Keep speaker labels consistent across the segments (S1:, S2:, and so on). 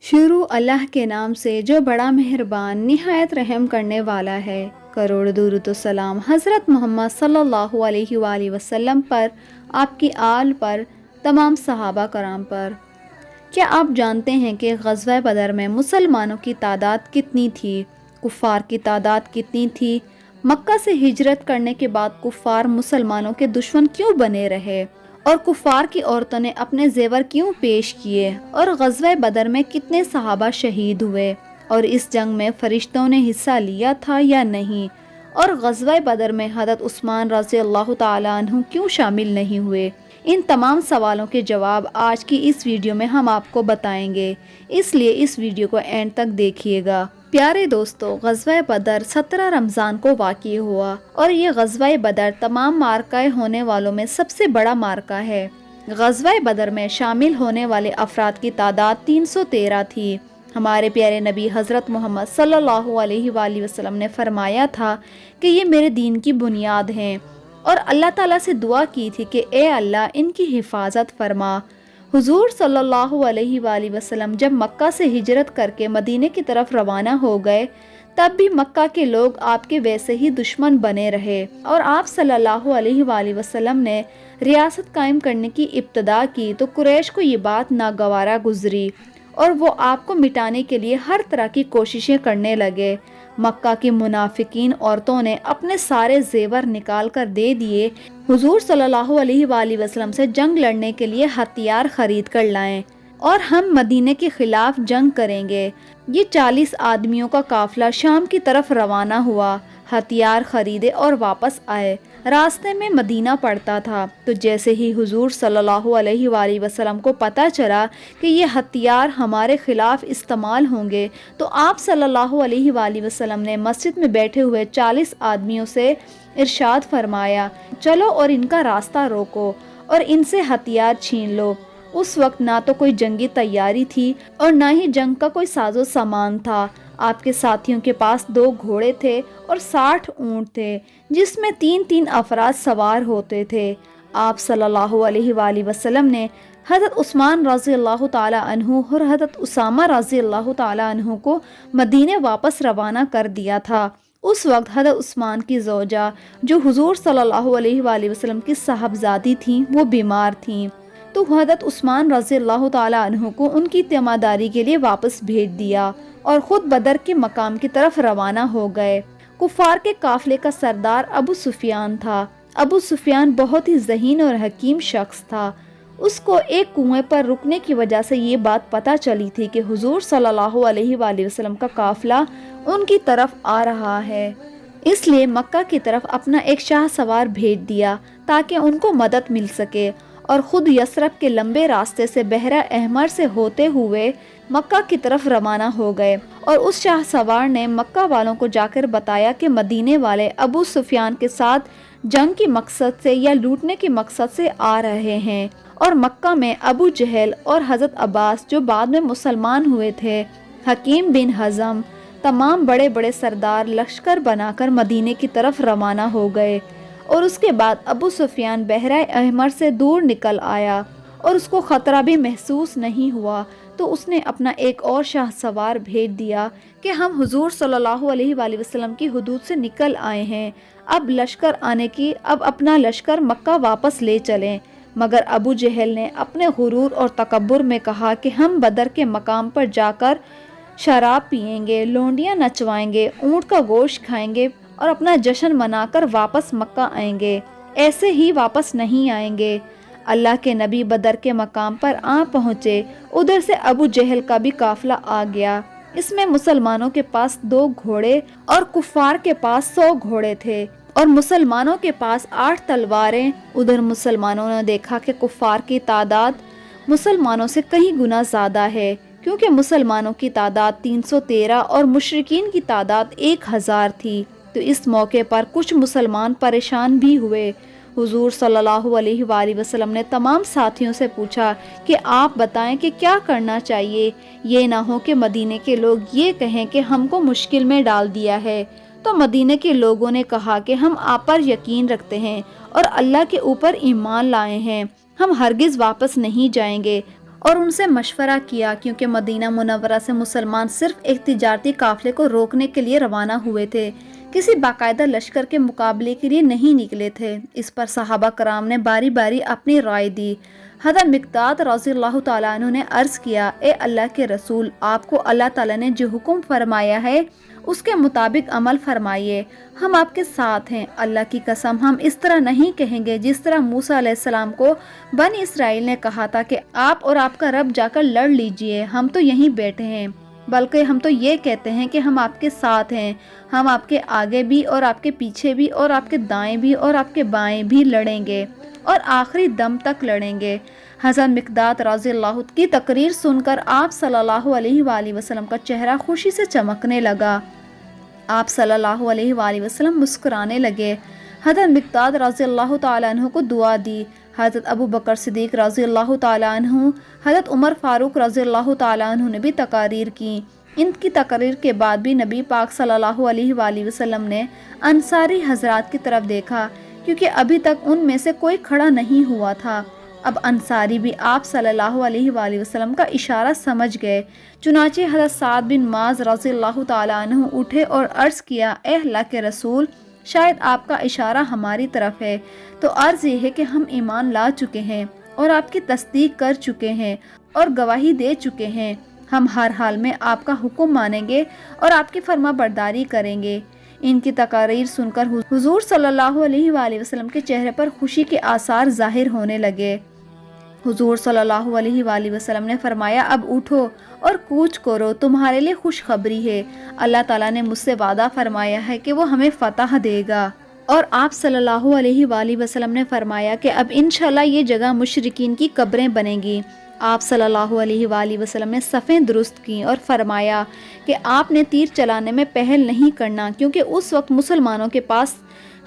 S1: شروع اللہ کے نام سے جو بڑا مہربان نہایت رحم کرنے والا ہے۔ کروڑ درود و سلام حضرت محمد صلی اللہ علیہ وآلہ وسلم پر، آپ کی آل پر، تمام صحابہ کرام پر۔ کیا آپ جانتے ہیں کہ غزوہ بدر میں مسلمانوں کی تعداد کتنی تھی؟ کفار کی تعداد کتنی تھی؟ مکہ سے ہجرت کرنے کے بعد کفار مسلمانوں کے دشمن کیوں بنے رہے؟ اور کفار کی عورتوں نے اپنے زیور کیوں پیش کیے؟ اور غزوہ بدر میں کتنے صحابہ شہید ہوئے؟ اور اس جنگ میں فرشتوں نے حصہ لیا تھا یا نہیں؟ اور غزوہ بدر میں حضرت عثمان رضی اللہ تعالیٰ عنہ کیوں شامل نہیں ہوئے؟ ان تمام سوالوں کے جواب آج کی اس ویڈیو میں ہم آپ کو بتائیں گے، اس لیے اس ویڈیو کو اینڈ تک دیکھیے گا۔ پیارے دوستو، غزوہ بدر 17 رمضان کو واقع ہوا اور یہ غزوہ بدر تمام معرکہ ہونے والوں میں سب سے بڑا معرکہ ہے۔ غزوہ بدر میں شامل ہونے والے افراد کی تعداد 313 تھی۔ ہمارے پیارے نبی حضرت محمد صلی اللہ علیہ وآلہ وسلم نے فرمایا تھا کہ یہ میرے دین کی بنیاد ہیں، اور اللہ تعالیٰ سے دعا کی تھی کہ اے اللہ ان کی حفاظت فرما۔ حضور صلی اللہ علیہ وآلہ وسلم جب مکہ سے ہجرت کر کے مدینے کی طرف روانہ ہو گئے، تب بھی مکہ کے لوگ آپ کے ویسے ہی دشمن بنے رہے، اور آپ صلی اللہ علیہ وآلہ وسلم نے ریاست قائم کرنے کی ابتدا کی تو قریش کو یہ بات ناگوارا گزری، اور وہ آپ کو مٹانے کے لیے ہر طرح کی کوششیں کرنے لگے۔ مکہ کی منافقین عورتوں نے اپنے سارے زیور نکال کر دے دیے، حضور صلی اللہ علیہ وآلہ وسلم سے جنگ لڑنے کے لیے ہتھیار خرید کر لائیں، اور ہم مدینے کے خلاف جنگ کریں گے۔ یہ 40 آدمیوں کا قافلہ شام کی طرف روانہ ہوا، ہتھیار خریدے اور واپس آئے۔ راستے میں مدینہ پڑتا تھا، تو جیسے ہی حضور صلی اللہ علیہ وآلہ وسلم کو پتہ چلا کہ یہ ہتھیار ہمارے خلاف استعمال ہوں گے، تو آپ صلی اللہ علیہ وآلہ وسلم نے مسجد میں بیٹھے ہوئے 40 آدمیوں سے ارشاد فرمایا، چلو اور ان کا راستہ روکو اور ان سے ہتھیار چھین لو۔ اس وقت نہ تو کوئی جنگی تیاری تھی اور نہ ہی جنگ کا کوئی ساز و سامان تھا۔ آپ کے ساتھیوں کے پاس 2 گھوڑے تھے اور 60 اونٹ تھے، جس میں 3 افراد سوار ہوتے تھے۔ آپ صلی اللہ علیہ وآلہ وسلم نے حضرت عثمان رضی اللہ تعالیٰ عنہ اور حضرت اسامہ رضی اللہ تعالیٰ عنہ کو مدینے واپس روانہ کر دیا تھا۔ اس وقت حضرت عثمان کی زوجہ، جو حضور صلی اللہ علیہ وآلہ وسلم کی صاحبزادی تھیں، وہ بیمار تھیں، تو حضرت عثمان رضی اللہ تعالیٰ عنہ کو ان کی تیمارداری کے لیے واپس بھیج دیا اور خود بدر کے مقام کی طرف روانہ ہو گئے۔ کفار کے قافلے کا سردار ابو سفیان تھا۔ ابو سفیان بہت ہی ذہین اور حکیم شخص تھا۔ اس کو ایک کنویں پر رکنے کی وجہ سے یہ بات پتہ چلی تھی کہ حضور صلی اللہ علیہ وآلہ وسلم کا قافلہ ان کی طرف آ رہا ہے، اس لیے مکہ کی طرف اپنا ایک شاہ سوار بھیج دیا تاکہ ان کو مدد مل سکے، اور خود یثرب کے لمبے راستے سے بحیرہ احمر سے ہوتے ہوئے مکہ کی طرف روانہ ہو گئے۔ اور اس شاہ سوار نے مکہ والوں کو جا کر بتایا کہ مدینے والے ابو سفیان کے ساتھ جنگ کی مقصد سے یا لوٹنے کے مقصد سے آ رہے ہیں، اور مکہ میں ابو جہل اور حضرت عباس، جو بعد میں مسلمان ہوئے تھے، حکیم بن حزم، تمام بڑے بڑے سردار لشکر بنا کر مدینے کی طرف روانہ ہو گئے۔ اور اس کے بعد ابو سفیان بحیرہ احمر سے دور نکل آیا اور اس کو خطرہ بھی محسوس نہیں ہوا، تو اس نے اپنا ایک اور شاہ سوار بھیج دیا کہ ہم حضور صلی اللہ علیہ وآلہ وسلم کی حدود سے نکل آئے ہیں، اب لشکر آنے کی، اب اپنا لشکر مکہ واپس لے چلیں۔ مگر ابو جہل نے اپنے غرور اور تکبر میں کہا کہ ہم بدر کے مقام پر جا کر شراب پئیں گے، لونڈیاں نچوائیں گے، اونٹ کا گوشت کھائیں گے اور اپنا جشن منا کر واپس مکہ آئیں گے، ایسے ہی واپس نہیں آئیں گے۔ اللہ کے نبی بدر کے مقام پر آ پہنچے، ادھر سے ابو جہل کا بھی قافلہ آ گیا۔ اس میں مسلمانوں کے پاس 2 گھوڑے اور کفار کے پاس 100 گھوڑے تھے، اور مسلمانوں کے پاس 8 تلواریں۔ ادھر مسلمانوں نے دیکھا کہ کفار کی تعداد مسلمانوں سے کئی گنا زیادہ ہے، کیونکہ مسلمانوں کی تعداد 313 اور مشرکین کی تعداد 1000 تھی۔ تو اس موقع پر کچھ مسلمان پریشان بھی ہوئے۔ حضور صلی اللہ علیہ وآلہ وسلم نے تمام ساتھیوں سے پوچھا کہ آپ بتائیں کہ کیا کرنا چاہیے، یہ نہ ہو کہ مدینے کے لوگ یہ کہیں کہ ہم کو مشکل میں ڈال دیا ہے۔ تو مدینے کے لوگوں نے کہا کہ ہم آپ پر یقین رکھتے ہیں اور اللہ کے اوپر ایمان لائے ہیں، ہم ہرگز واپس نہیں جائیں گے، اور ان سے مشورہ کیا، کیونکہ مدینہ منورہ سے مسلمان صرف ایک تجارتی قافلے کو روکنے کے لیے روانہ ہوئے تھے، کسی باقاعدہ لشکر کے مقابلے کے لیے نہیں نکلے تھے۔ اس پر صحابہ کرام نے باری باری اپنی رائے دی۔ حضرت مقداد رضی اللہ تعالیٰ عنہ نے عرض کیا، اے اللہ کے رسول، آپ کو اللہ تعالیٰ نے جو حکم فرمایا ہے اس کے مطابق عمل فرمائیے، ہم آپ کے ساتھ ہیں۔ اللہ کی قسم، ہم اس طرح نہیں کہیں گے جس طرح موسیٰ علیہ السلام کو بنی اسرائیل نے کہا تھا کہ آپ اور آپ کا رب جا کر لڑ لیجئے، ہم تو یہیں بیٹھے ہیں، بلکہ ہم تو یہ کہتے ہیں کہ ہم آپ کے ساتھ ہیں، ہم آپ کے آگے بھی اور آپ کے پیچھے بھی اور آپ کے دائیں بھی اور آپ کے بائیں بھی لڑیں گے اور آخری دم تک لڑیں گے۔ حضرت مقداد رضی اللہ کی تقریر سن کر آپ صلی اللہ علیہ وآلہ وسلم کا چہرہ خوشی سے چمکنے لگا۔ آپ صلی اللہ علیہ وآلہ وسلم مسکرانے لگے۔ حضرت مقداد رضی اللہ تعالیٰ عنہ کو دعا دی۔ حضرت ابو بکر صدیق رضی اللہ تعالیٰ عنہ، حضرت عمر فاروق رضی اللہ تعالیٰ عنہ نے بھی تقاریر کی۔ ان کی تقریر کے بعد بھی نبی پاک صلی اللہ علیہ وآلہ وسلم نے انصاری حضرات کی طرف دیکھا، کیونکہ ابھی تک ان میں سے کوئی کھڑا نہیں ہوا تھا۔ اب انصاری بھی آپ صلی اللہ علیہ وآلہ وسلم کا اشارہ سمجھ گئے، چنانچہ حضرت سعد بن معاذ رضی اللہ تعالیٰ عنہ اٹھے اور عرض کیا، اے اللہ کے رسول، شاید آپ کا اشارہ ہماری طرف ہے، تو عرض یہ ہے کہ ہم ایمان لا چکے ہیں اور آپ کی تصدیق کر چکے ہیں اور گواہی دے چکے ہیں، ہم ہر حال میں آپ کا حکم مانیں گے اور آپ کی فرما برداری کریں گے۔ ان کی تقاریر سن کر حضور صلی اللہ علیہ وآلہ وسلم کے چہرے پر خوشی کے آثار ظاہر ہونے لگے۔ حضور صلی اللہ علیہ وآلہ وسلم نے فرمایا، اب اٹھو اور کوچ کرو، تمہارے لیے خوشخبری ہے، اللہ تعالیٰ نے مجھ سے وعدہ فرمایا ہے کہ وہ ہمیں فتح دے گا۔ اور آپ صلی اللہ علیہ وآلہ وسلم نے فرمایا کہ اب انشاءاللہ یہ جگہ مشرکین کی قبریں بنیں گی۔ آپ صلی اللہ علیہ وآلہ وسلم نے صفیں درست کیں اور فرمایا کہ آپ نے تیر چلانے میں پہل نہیں کرنا، کیونکہ اس وقت مسلمانوں کے پاس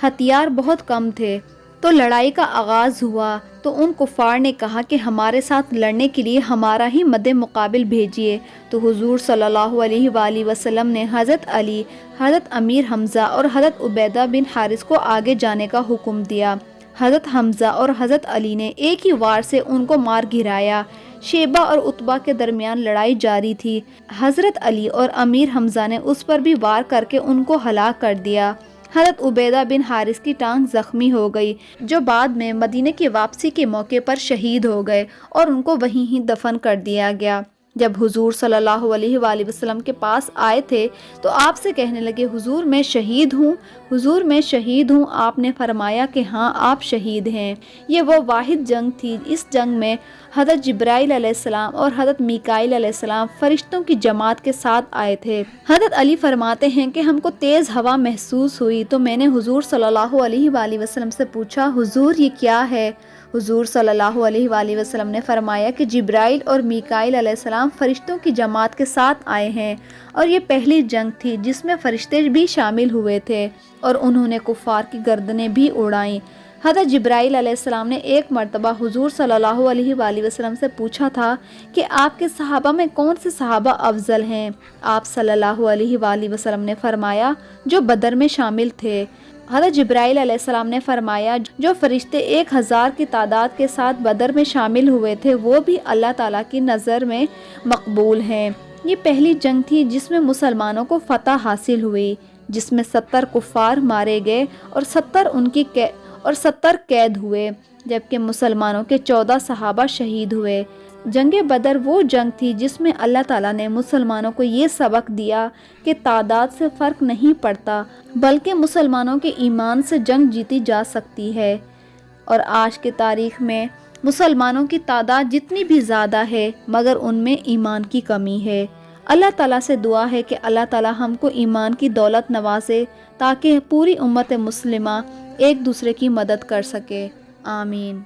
S1: ہتھیار بہت کم تھے۔ تو لڑائی کا آغاز ہوا تو ان کفار نے کہا کہ ہمارے ساتھ لڑنے کے لیے ہمارا ہی مد مقابل بھیجیے، تو حضور صلی اللہ علیہ وآلہ وسلم نے حضرت علی، حضرت امیر حمزہ اور حضرت عبیدہ بن حارث کو آگے جانے کا حکم دیا۔ حضرت حمزہ اور حضرت علی نے ایک ہی وار سے ان کو مار گرایا۔ شیبہ اور عتبہ کے درمیان لڑائی جاری تھی۔ حضرت علی اور امیر حمزہ نے اس پر بھی وار کر کے ان کو ہلاک کر دیا۔ حضرت عبیدہ بن حارث کی ٹانگ زخمی ہو گئی، جو بعد میں مدینے کی واپسی کے موقع پر شہید ہو گئے اور ان کو وہیں ہی دفن کر دیا گیا۔ جب حضور صلی اللہ علیہ وآلہ وسلم کے پاس آئے تھے تو آپ سے کہنے لگے، حضور میں شہید ہوں، حضور میں شہید ہوں۔ آپ نے فرمایا کہ ہاں آپ شہید ہیں۔ یہ وہ واحد جنگ تھی، اس جنگ میں حضرت جبرائیل علیہ السلام اور حضرت میکائیل علیہ السلام فرشتوں کی جماعت کے ساتھ آئے تھے۔ حضرت علی فرماتے ہیں کہ ہم کو تیز ہوا محسوس ہوئی تو میں نے حضور صلی اللہ علیہ وآلہ وسلم سے پوچھا، حضور یہ کیا ہے؟ حضور صلی اللہ علیہ وآلہ وسلم نے فرمایا کہ جبرائیل اور میکائیل علیہ السلام فرشتوں کی جماعت کے ساتھ آئے ہیں، اور یہ پہلی جنگ تھی جس میں فرشتے بھی شامل ہوئے تھے اور انہوں نے کفار کی گردنیں بھی اڑائیں۔ حضرت جبرائیل علیہ السلام نے ایک مرتبہ حضور صلی اللہ علیہ وآلہ وسلم سے پوچھا تھا کہ آپ کے صحابہ میں کون سے صحابہ افضل ہیں؟ آپ صلی اللہ علیہ وآلہ وسلم نے فرمایا، جو بدر میں شامل تھے۔ حضرت جبرائیل علیہ السلام نے فرمایا، جو فرشتے 1000 کی تعداد کے ساتھ بدر میں شامل ہوئے تھے وہ بھی اللہ تعالیٰ کی نظر میں مقبول ہیں۔ یہ پہلی جنگ تھی جس میں مسلمانوں کو فتح حاصل ہوئی، جس میں 70 کفار مارے گئے اور 70 قید ہوئے، جبکہ مسلمانوں کے 14 صحابہ شہید ہوئے۔ جنگ بدر وہ جنگ تھی جس میں اللہ تعالیٰ نے مسلمانوں کو یہ سبق دیا کہ تعداد سے فرق نہیں پڑتا، بلکہ مسلمانوں کے ایمان سے جنگ جیتی جا سکتی ہے۔ اور آج کے تاریخ میں مسلمانوں کی تعداد جتنی بھی زیادہ ہے مگر ان میں ایمان کی کمی ہے۔ اللہ تعالیٰ سے دعا ہے کہ اللہ تعالیٰ ہم کو ایمان کی دولت نوازے تاکہ پوری امت مسلمہ ایک دوسرے کی مدد کر سکے۔ آمین۔